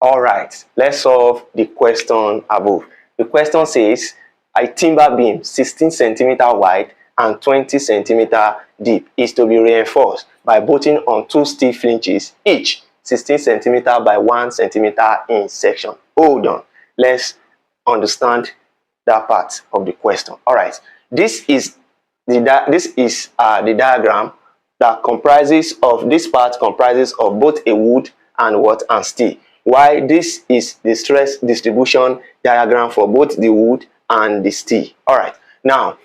All right, let's solve the question above. The question says a timber beam 16 centimeter wide and 20 centimeter deep is to be reinforced by bolting on two steel flitches, each 16 centimeter by 1 centimeter in section. Hold on, let's understand that part of the question. All right, this is the diagram that comprises of this part comprises of both a wood and steel. Why this is the stress distribution diagram for both the wood and the steel. All right, now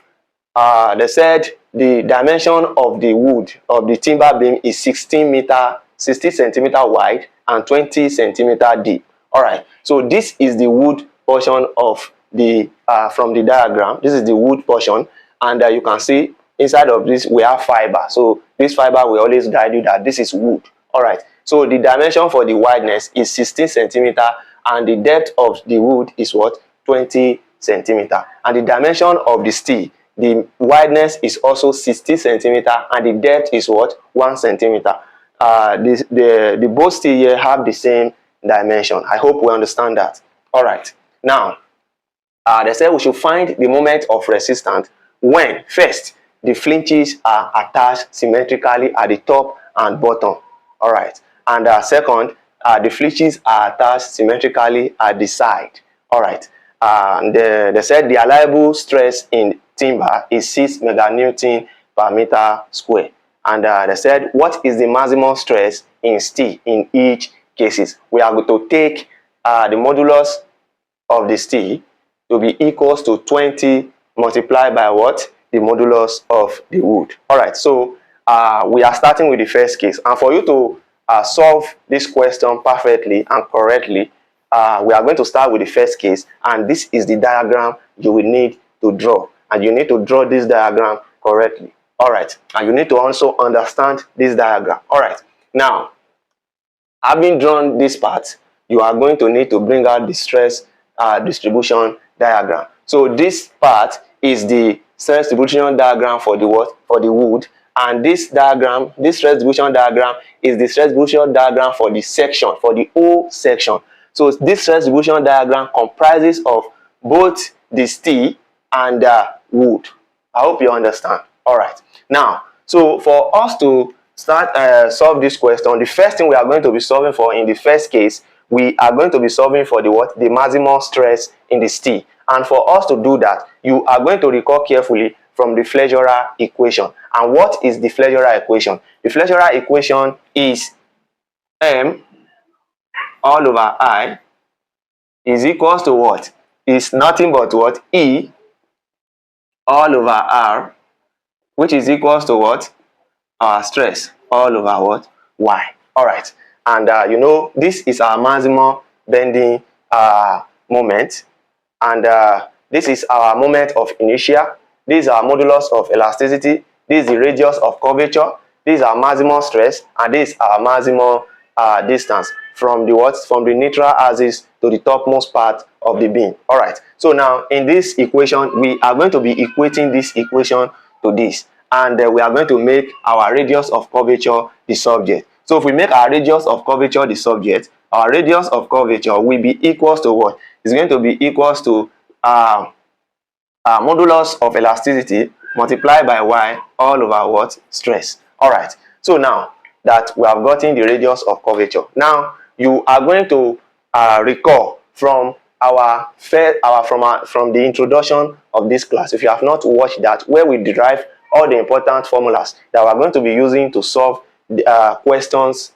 they said the dimension of the wood of the timber beam is 60 centimeter wide and 20 centimeter deep. All right, so this is the wood portion of the from the diagram. This is the wood portion, and you can see inside of this we have fiber. So this fiber will always guide you that this is wood. All right, so the dimension for the wideness is 16 centimeter and the depth of the wood is what? 20 centimeter. And the dimension of the steel, the wideness is also 60 centimeter and the depth is what? 1 centimeter. The both steel here have the same dimension. I hope we understand that. All right, now they said we should find the moment of resistance when first the flitches are attached symmetrically at the top and bottom. All right, and second, the flitches are attached symmetrically at the side. All right, and they said the allowable stress in timber is 6 meganewton per meter square. And they said what is the maximum stress in steel in each cases. We are going to take the modulus of the steel to be equals to 20 multiplied by what? The modulus of the wood. All right, so we are starting with the first case, and for you to solve this question perfectly and correctly, we are going to start with the first case, and this is the diagram you will need to draw, and you need to draw this diagram correctly. All right, and you need to also understand this diagram. All right, now having drawn this part, you are going to need to bring out the stress distribution diagram. So this part is the stress distribution diagram for the what? For the wood, and this diagram, this stress distribution diagram is the stress distribution diagram for the section, for the whole section. So this stress distribution diagram comprises of both the steel and the wood. I hope you understand. All right, now so for us to start solve this question, the first thing we are going to be solving for in the first case, we are going to be solving for the what? The maximum stress in the steel. And for us to do that, you are going to recall carefully from the Flitched equation. And what is the Flitched equation? The Flitched equation is M all over I is equals to what? Is nothing but what? E all over R, which is equals to what? Stress all over what? Y. All right, and you know this is our maximum bending moment, and this is our moment of inertia. This is our modulus of elasticity. This is the radius of curvature. This is our maximum stress, and this is our maximum distance from the what? From the neutral axis to the topmost part of the beam. All right, so now in this equation we are going to be equating this equation to this, and we are going to make our radius of curvature the subject. So if we make our radius of curvature the subject, our radius of curvature will be equals to what? It's going to be equals to modulus of elasticity multiplied by y all over what? Stress. All right, so now that we have gotten the radius of curvature, now you are going to recall from from the introduction of this class, if you have not watched that, where we derive all the important formulas that we are going to be using to solve questions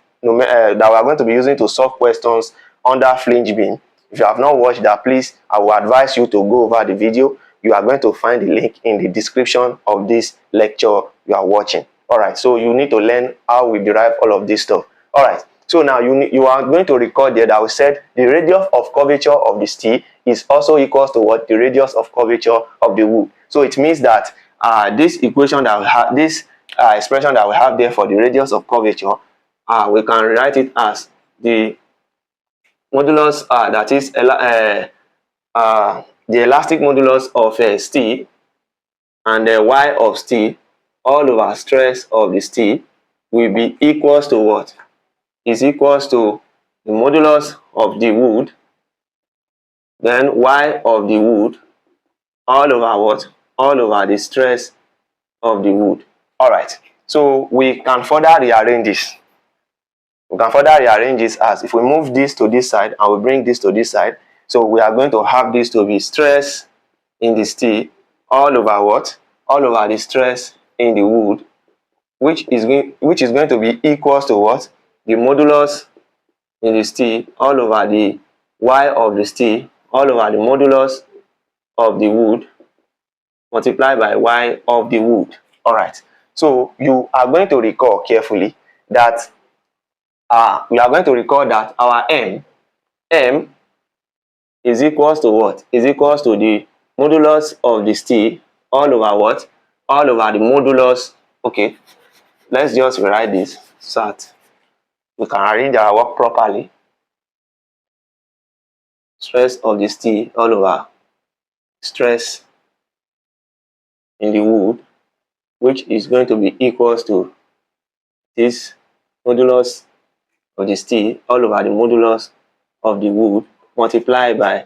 under Flitched Beam. If you have not watched that, please, I will advise you to go over the video. You are going to find the link in the description of this lecture you are watching. All right, so you need to learn how we derive all of this stuff. All right, so now you are going to record there that we said the radius of curvature of the steel is also equals to what? The radius of curvature of the wood. So it means that this equation that we have, this expression that we have there for the radius of curvature, we can write it as the modulus that is the elastic modulus of steel and the y of steel all over stress of the steel will be equals to what? Is equals to the modulus of the wood, then y of the wood all over what? All over the stress of the wood. All right. So we can further rearrange this. We can further rearrange this as if we move this to this side and we bring this to this side. So we are going to have this to be stress in the steel all over what? All over the stress in the wood, which is going to be equals to what? The modulus in the steel all over the y of the steel all over the modulus of the wood multiplied by y of the wood. All right. So you are going to recall carefully that we are going to recall that our m is equals to what? Is equals to the modulus of the steel all over what? All over the modulus. Okay, let's just rewrite this so that we can arrange our work properly. Stress of the steel all over stress in the wood, which is going to be equals to this modulus of the steel all over the modulus of the wood multiplied by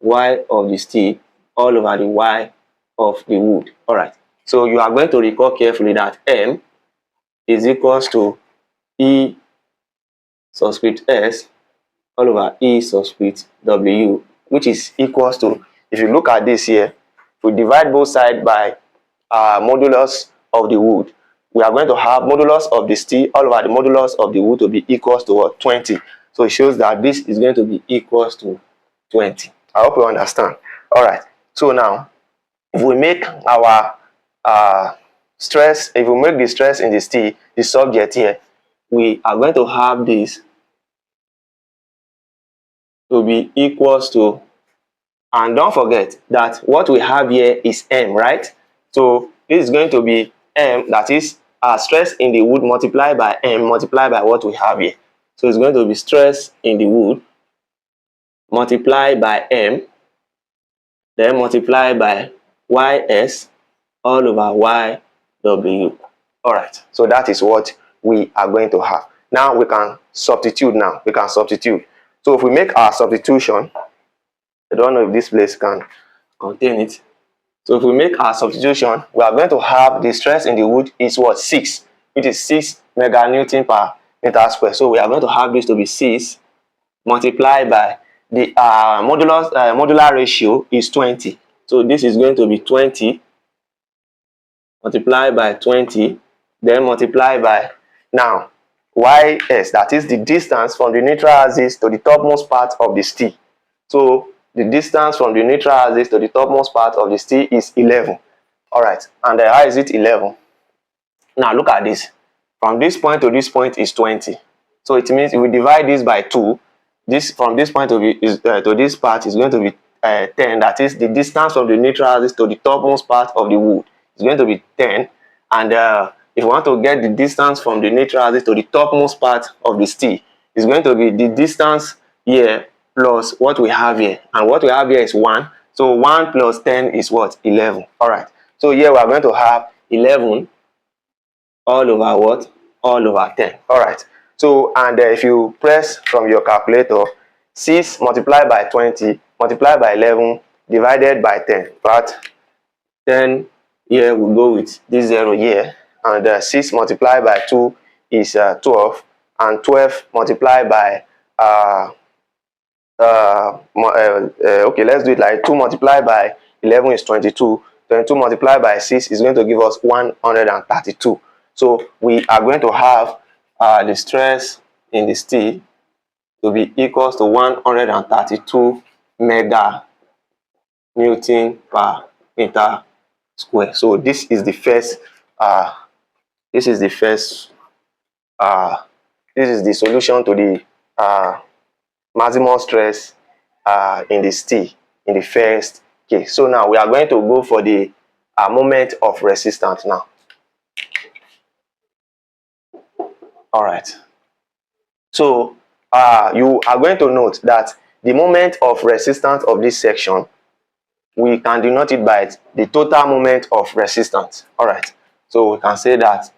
y of the steel all over the y of the wood. All right. So you are going to recall carefully that m is equals to E subscript S all over E subscript W, which is equals to, if you look at this here, if we divide both sides by modulus of the wood, we are going to have modulus of the steel all over the modulus of the wood to be equals to what? 20. So it shows that this is going to be equals to 20. I hope you understand. All right. So now, if we make our stress, if we make the stress in the steel the subject here, we are going to have this to be equals to, and don't forget that what we have here is m, right? So this is going to be m, that is stress in the wood multiplied by m multiplied by what we have here. So it's going to be stress in the wood multiplied by m, then multiplied by ys all over yw. All right, so that is what we are going to have. Now we can substitute. So if we make our substitution, I don't know if this place can contain it. So if we make our substitution, we are going to have the stress in the wood is what? 6, which is 6 meganewton per meter square. So we are going to have this to be 6 multiplied by the modular ratio is 20. So this is going to be 20 multiplied by 20, then multiplied by, now, ys, that is the distance from the neutral axis to the topmost part of the steel. So the distance from the neutral axis to the topmost part of the steel is 11. All right, and how is it 11? Now look at this. From this point to this point is 20. So it means if we divide this by 2, this from this point to this part is going to be 10. That is the distance from the neutral axis to the topmost part of the wood is going to be 10. And if you want to get the distance from the neutral axis to the topmost part of the steel, it's going to be the distance here plus what we have here. And what we have here is 1. So 1 plus 10 is what? 11. All right. So here we are going to have 11 all over what? All over 10. All right. So, and if you press from your calculator, 6 multiplied by 20 multiplied by 11 divided by 10. But 10 here we go with this 0 here, and 6 multiplied by 2 is 12, and 12 multiplied by okay, let's do it like 2 multiplied by 11 is 22. 22 multiplied by 6 is going to give us 132. So we are going to have the stress in the steel to be equals to 132 mega Newton per meter square. So this is the first this is the solution to the maximum stress in the steel in the first case. So now we are going to go for the moment of resistance now. All right. So you are going to note that the moment of resistance of this section, we can denote it by the total moment of resistance. All right. So we can say that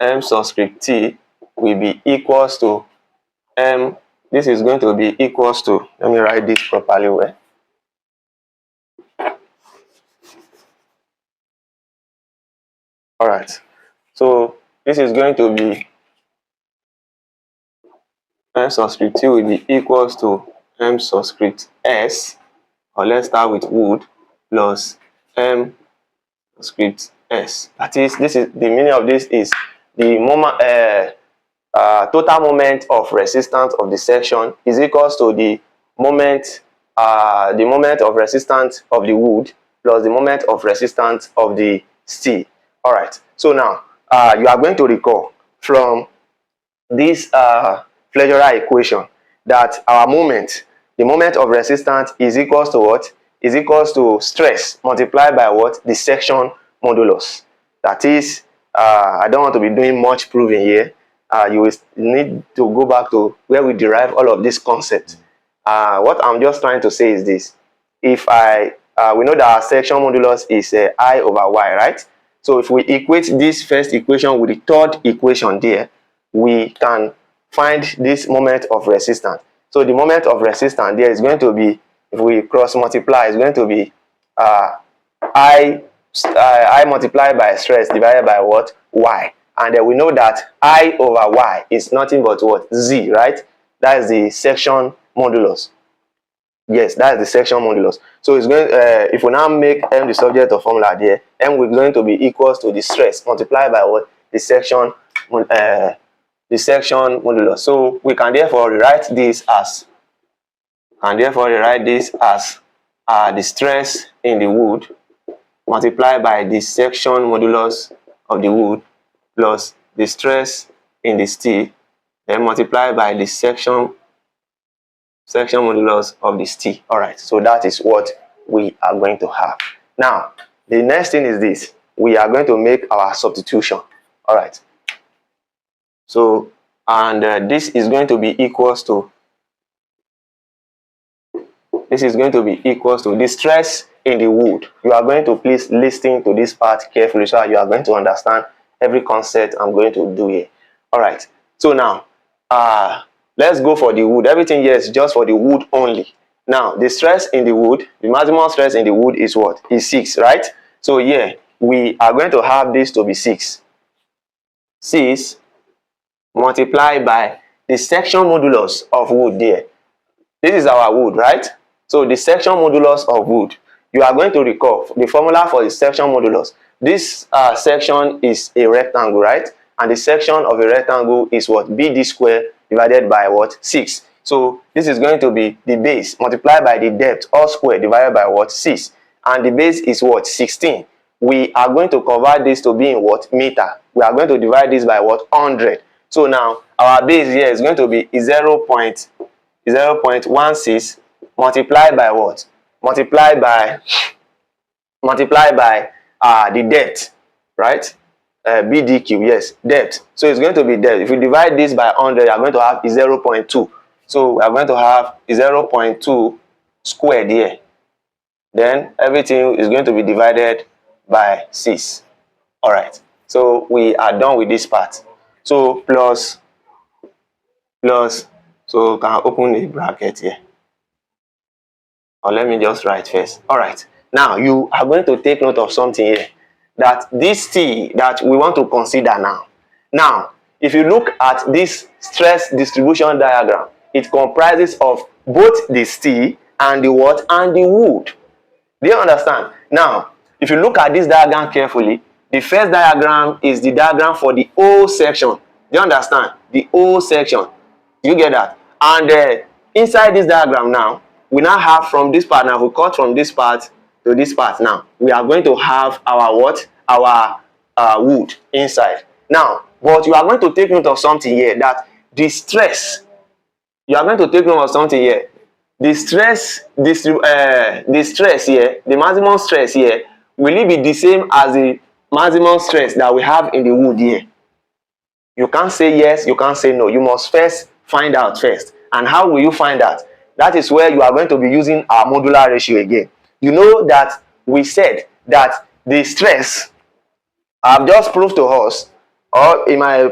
M subscript T will be equals to M this is going to be equals to, let me write this properly well. All right, so this is going to be m subscript t will be equals to m subscript s, or let's start with wood, plus m subscript s. That is, this is the meaning of this is the moment total moment of resistance of the section is equals to the moment of resistance of the wood plus the moment of resistance of the steel. All right, so now you are going to recall from this Flitched equation that our moment, the moment of resistance, is equals to what? Is equals to stress multiplied by what? The section modulus. That is, I don't want to be doing much proving here. You will need to go back to where we derive all of these concepts. What I'm just trying to say is this: if we know that our section modulus is I over y, right? So if we equate this first equation with the third equation there, we can find this moment of resistance. So the moment of resistance there is going to be, if we cross multiply, is going to be I multiplied by stress divided by what? Y. And then we know that I over y is nothing but what? Z, right? That is the section modulus. Yes, that is the section modulus. So it's going, if we now make m the subject of formula there, m is going to be equals to the stress multiplied by what? The section modulus. So we can therefore rewrite this as the stress in the wood multiplied by the section modulus of the wood plus the stress in the steel, then multiplied by the section modulus of the steel. All right, so that is what we are going to have. Now the next thing is this: we are going to make our substitution. All right, so and this is going to be equals to the stress in the wood. You are going to please listen to this part carefully so you are going to understand every concept I'm going to do here. All right, so now let's go for the wood. Everything here is just for the wood only. Now the stress in the wood, the maximum stress in the wood is what? Is 6, right? So here we are going to have this to be 6 multiplied by the section modulus of wood there. This is our wood, right? So the section modulus of wood, you are going to recall the formula for the section modulus. This section is a rectangle, right? And the section of a rectangle is what? BD square divided by what? 6. So this is going to be the base multiplied by the depth all square divided by what? 6. And the base is what? 16. We are going to convert this to be in what? Meter. We are going to divide this by what? 100. So now our base here is going to be 0.16 multiplied by what? Multiplied by the depth, right? BDQ, yes, depth. So it's going to be depth. If you divide this by 100, you are going to have 0.2. So we are going to have 0.2 squared here. Then everything is going to be divided by 6. All right. So we are done with this part. So plus, so can open a bracket here. Or let me just write first. All right. Now you are going to take note of something here. That this T that we want to consider now. Now, if you look at this stress distribution diagram, it comprises of both the steel and the what? And the wood. Do you understand? Now, if you look at this diagram carefully, the first diagram is the diagram for the whole section. Do you understand? The whole section. Do you get that? And inside this diagram now, we now have from this part, now we cut from this part to this part. Now we are going to have our what? Our wood inside. Now, but you are going to take note of something here, that the stress, you are going to take note of something here. The stress here, the maximum stress here, will it be the same as the maximum stress that we have in the wood here? You can't say yes, you can't say no. You must first find out first. And how will you find out? That is where you are going to be using our modular ratio again. You know that we said that the stress, I've just proved to us, or in my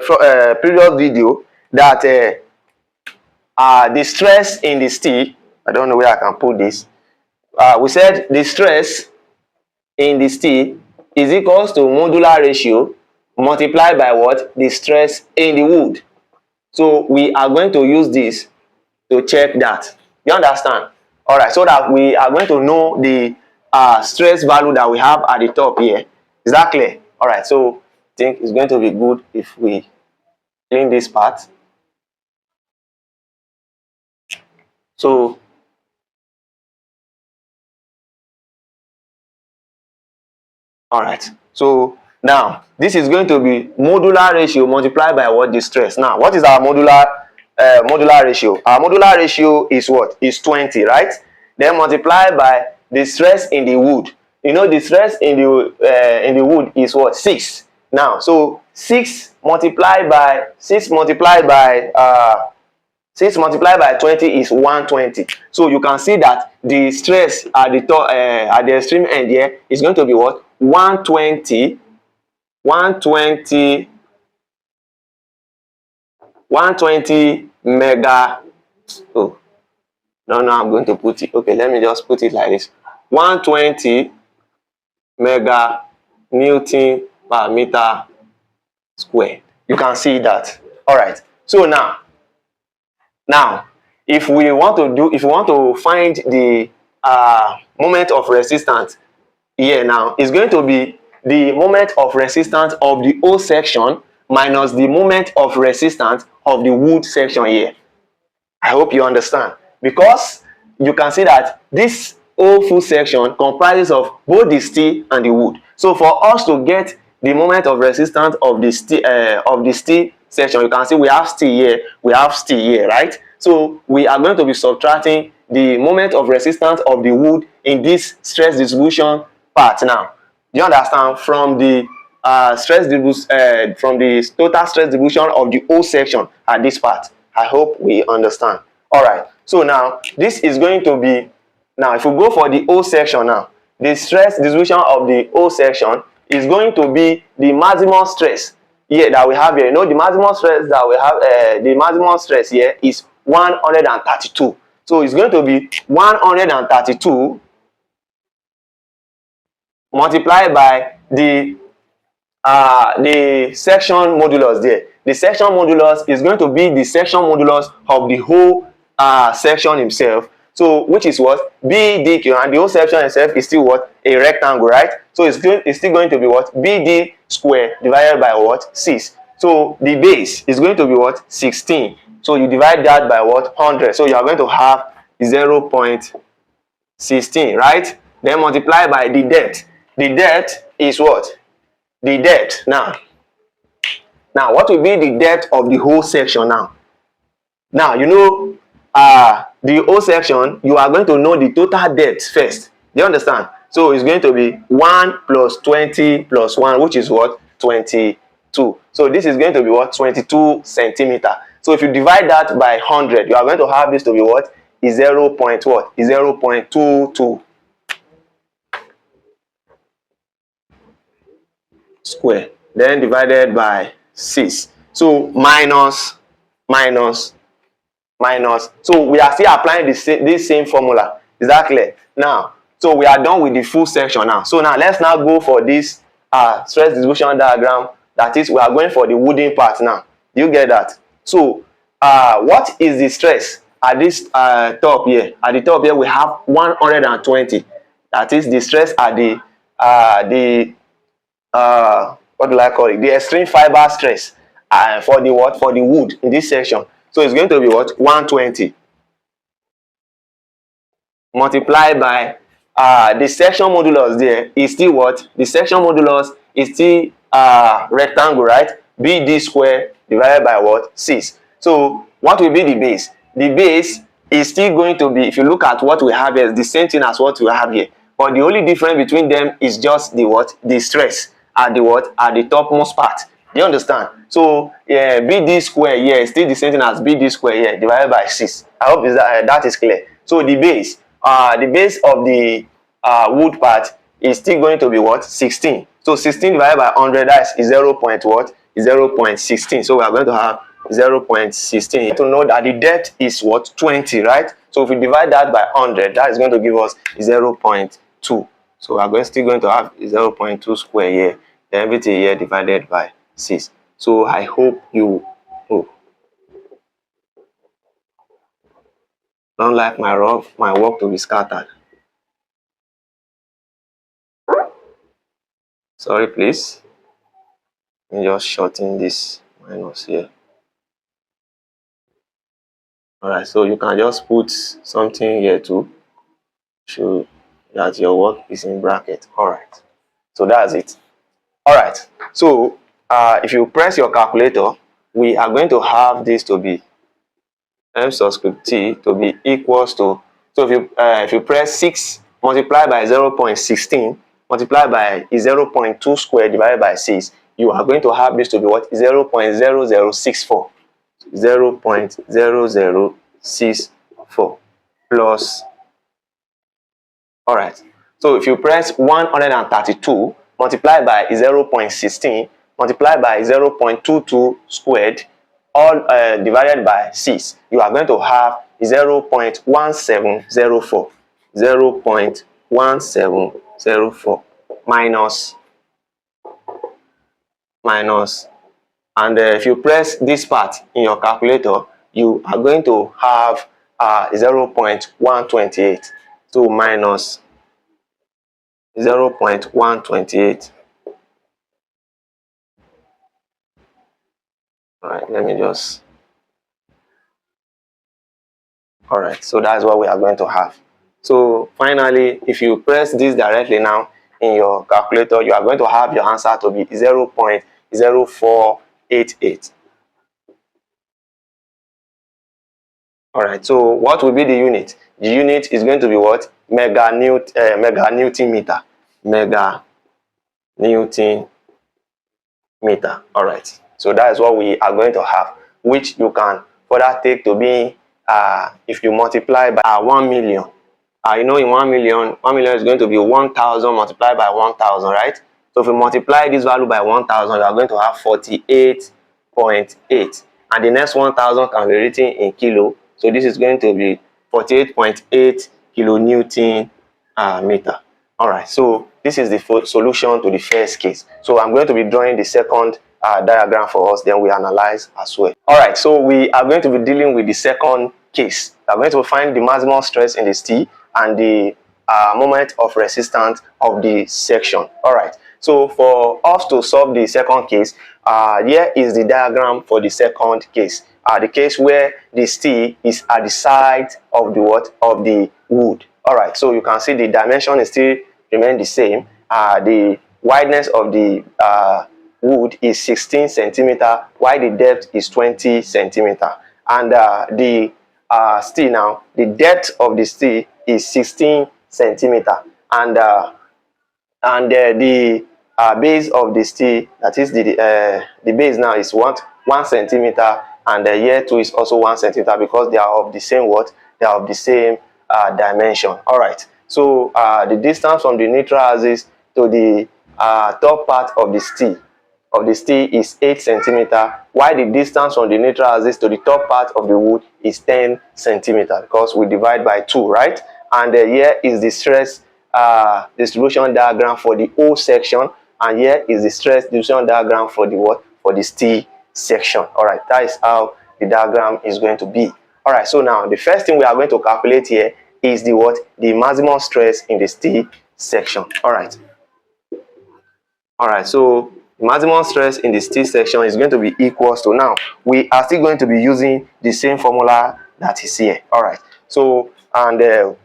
previous video, that the stress in the steel, I don't know where I can put this. We said the stress in the steel is equals to modular ratio multiplied by what? The stress in the wood. So we are going to use this to check that. You understand? All right, so that we are going to know the stress value that we have at the top here. Is that clear? All right, so I think it's going to be good if we clean this part. So all right, so now this is going to be modular ratio multiplied by what? The stress. Now what is our modular ratio? Our modular ratio is what? Is 20, right? Then multiplied by the stress in the wood. You know the stress in the wood is what? 6. Now so 6 multiplied by 20 is 120. So you can see that the stress at the top, at the extreme end here is going to be what? 120 mega. Oh no, I'm going to put it. Okay, let me just put it like this. 120 mega Newton per meter square. You can see that. All right, so now if we want to find the moment of resistance here, now it's going to be the moment of resistance of the O section minus the moment of resistance of the wood section here. I hope you understand, because you can see that this O full section comprises of both the steel and the wood. So for us to get the moment of resistance of the steel section, you can see we have steel here, we have steel here, right? So we are going to be subtracting the moment of resistance of the wood in this stress distribution part. Now, do you understand? From the from the total stress distribution of the O section at this part. I hope we understand. All right. So now this is going to be, now if we go for the O section now, the stress distribution of the O section is going to be the maximum stress here that we have here. You know, the maximum stress that we have, the maximum stress here is 132. So it's going to be 132 multiplied by the section modulus there. The section modulus is going to be the section modulus of the whole section himself. So which is what? BDQ, and the whole section itself is still what? A rectangle, right? So it's still going to be what? BD square divided by what? 6. So the base is going to be what? 16. So you divide that by what? 100. So you are going to have 0.16, right? Then multiply by the depth. The depth is what? The depth. Now what will be the depth of the whole section now? Now you know the whole section, you are going to know the total depth first. Do you understand? So it's going to be 1 plus 20 plus 1, which is what? 22. So this is going to be what? 22 centimeter. So if you divide that by 100, you are going to have this to be what? Is 0. What? Is 0.22 square. Then divided by 6. So minus. So we are still applying this same formula. Is that clear? Now, so we are done with the full section now. So now let's now go for this stress distribution diagram. That is, we are going for the wooden part now. Do you get that? So what is the stress at this top here? At the top here we have 120. That is the stress at the what do I call it? The extreme fiber stress for the what? For the wood in this section. So it's going to be what? 120 multiplied by the section modulus there is still what? The section modulus is still rectangle, right? BD square divided by what? 6. So what will be the base? The base is still going to be, if you look at what we have here, the same thing as what we have here. But the only difference between them is just the what? The stress at the what? At the topmost part. Do you understand? So yeah, BD square here is still the same thing as BD square here divided by 6. I hope that is clear. So the base of the wood part is still going to be what? 16. So 16 divided by 100, that is 0. What? Is 0.16. So we are going to have 0.16. To know that the depth is what? 20, right? So if we divide that by 100, that is going to give us 0.2. So we are still going to have 0.2 square here, then everything here divided by 6. So I hope you don't like my work to be scattered. Sorry, please. Let me just shorten this minus here. Alright, so you can just put something here to show that your work is in bracket. Alright, so that's it. Alright, so if you press your calculator, we are going to have this to be m subscript t to be equals to, so if you press 6 multiplied by 0.16 multiplied by 0.2 squared divided by 6, you are going to have this to be what? 0.0064. 0.0064 plus. All right, so if you press 132 multiplied by 0.16 multiplied by 0.22 squared all divided by 6, you are going to have 0.1704. 0.1704 minus, and if you press this part in your calculator, you are going to have 0.128. So minus 0.128. All right, let me just. All right, so that's what we are going to have. So finally, if you press this directly now in your calculator, you are going to have your answer to be 0.0488. All right, so what will be the unit? The unit is going to be what? Mega Newton meter. Mega Newton meter. All right, so that is what we are going to have, which you can further take to be if you multiply by 1 million. You know, in 1 million is going to be 1,000 multiplied by 1,000, right? So if you multiply this value by 1,000, you are going to have 48.8, and the next 1,000 can be written in kilo. So this is going to be 48.8 kilonewton meter. All right, so this is the solution to the first case. So I'm going to be drawing the second diagram for us, then we analyze as well. All right, so we are going to be dealing with the second case. We are going to find the maximum stress in the steel and the moment of resistance of the section. All right, so for us to solve the second case, here is the diagram for the second case. The case where the steel is at the side of the of the wood. All right, so you can see the dimension is still remain the same. The wideness of the wood is 16 centimeter, while the depth is 20 centimeter, and the steel now, the depth of the steel is 16 centimeter, and the base of the steel, that is the base now is 1 centimeter, and the here too is also 1 centimeter, because they are of the same they are of the same dimension. All right, so the distance from the neutral axis to the top part of the steel is 8 centimeter, while the distance from the neutral axis to the top part of the wood is 10 centimeter, because we divide by 2, right? And here is the stress distribution diagram for the whole section, and here is the stress distribution diagram for the for the steel section. All right, that is how the diagram is going to be. All right, so now the first thing we are going to calculate here is the maximum stress in the steel section. All right, so maximum stress in the steel section is going to be equals to, now we are still going to be using the same formula that is here. All right, so and in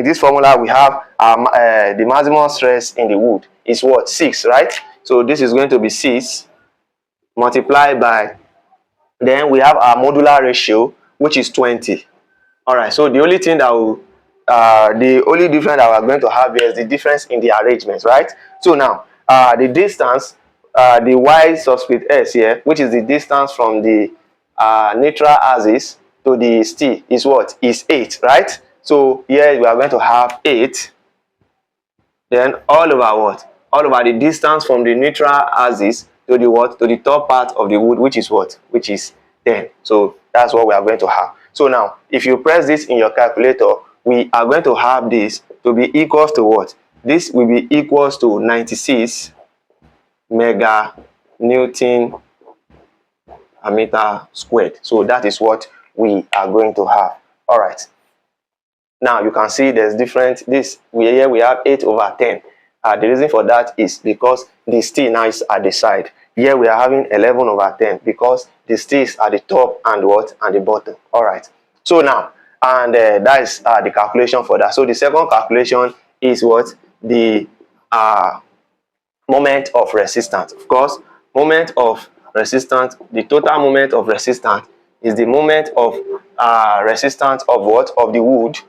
this formula we have the maximum stress in the wood is 6, right? So this is going to be 6 multiplied by, then we have our modular ratio, which is 20. All right, so the only thing that will the only difference that we're going to have here is the difference in the arrangements, right? So now the distance, the y subscript s here, which is the distance from the neutral axis to the steel, is is 8, right? So here we are going to have 8, then all over all over the distance from the neutral axis to the to the top part of the wood, which is which is 10. So that's what we are going to have. So now, if you press this in your calculator, we are going to have this to be equals to what? This will be equals to 96 mega Newton per meter squared. So that is what we are going to have. All right. Now you can see there's different. Here we have 8 over 10. The reason for that is because the still now is at the side. Here we are having 11 over 10 because the still is at the top and what? And the bottom. All right. So now, and that is the calculation for that. So the second calculation is what? The moment of resistance. Of course, moment of resistance, the total moment of resistance is the moment of resistance of what? Of the wood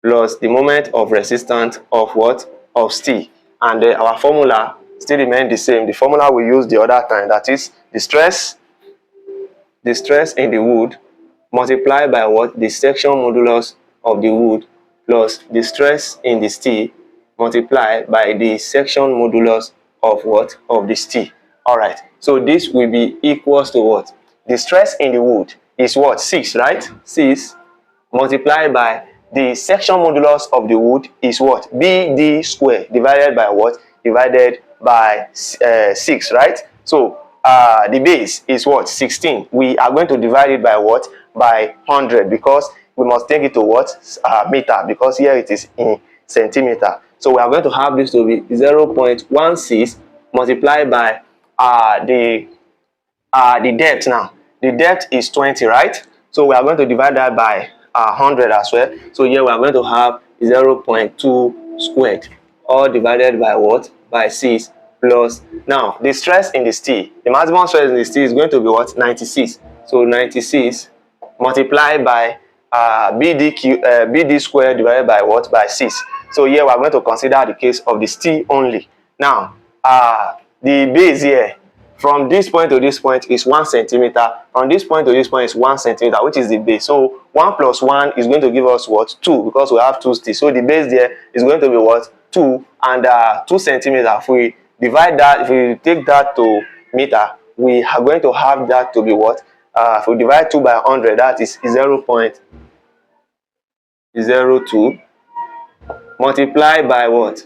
plus the moment of resistance of what? Of steel. And our formula still remains the same. The formula we used the other time, that is the stress in the wood multiplied by what? The section modulus of the wood plus the stress in the steel multiplied by the section modulus of what? Of the steel. All right. So this will be equals to what? The stress in the wood is what? 6, right? 6 multiplied by the section modulus of the wood is what? BD square divided by what? Divided by 6, right? So the base is what? 16. We are going to divide it by what? By 100, because we must take it to what? Meter, because here it is in centimeter. So we are going to have this to be 0.16 multiplied by the depth. Now the depth is 20, right? So we are going to divide that by 100 as well. So here we are going to have 0.2 squared, all divided by what? By 6 plus. Now the stress in the steel, the maximum stress in the steel is going to be what? 96. So 96 multiplied by BD squared divided by what? By 6. So here we are going to consider the case of the steel only. Now the base here from this point to this point is 1 centimeter. From this point to this point is 1 centimeter, which is the base. So 1 plus 1 is going to give us what? 2, because we have 2 steel. So the base there is going to be what? 2, and 2 centimeter. If we divide that, if we take that to meter, we are going to have that to be what? If we divide 2 by 100, that is 0.02 multiplied by what?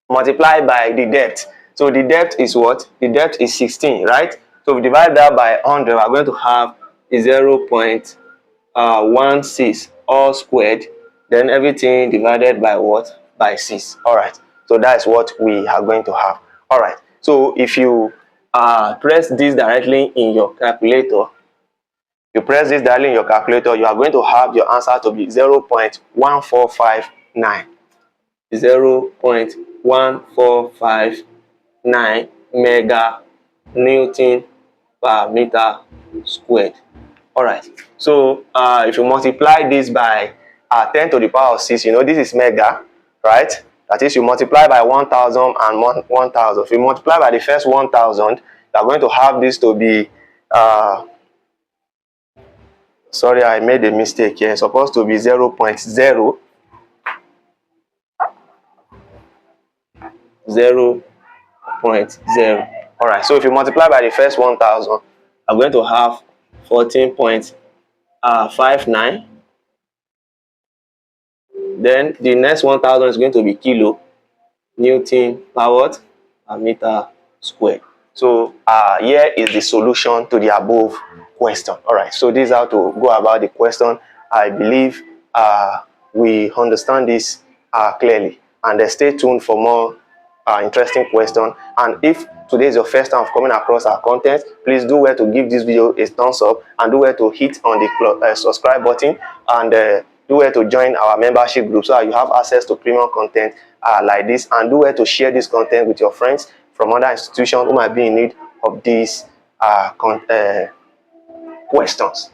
Multiplied by the depth. So the depth is what? The depth is 16, right? So if we divide that by 100, we are going to have 0.16 all squared. Then everything divided by what? By 6. All right. So that's what we are going to have. All right. So if you press this directly in your calculator, you are going to have your answer to be 0.1459. 0.1459 mega Newton per meter squared. All right. So if you multiply this by 10 to the power of 6, you know this is mega, right? That is, you multiply by 1,000 and 1,000. If you multiply by the first 1,000, you are going to have this to be sorry, I made a mistake here. It's supposed to be 0.0. 0.0. All right. So if you multiply by the first 1,000, I'm going to have 14.59. Then the next 1,000 is going to be kilo Newton per what? Per meter squared. So here is the solution to the above question. All right. So this is how to go about the question. I believe we understand this clearly, and stay tuned for more interesting question. And if today is your first time of coming across our content, please do well to give this video a thumbs up, and do well to hit on the subscribe button, and do well to join our membership group so that you have access to premium content like this, and do well to share this content with your friends from other institutions who might be in need of these questions.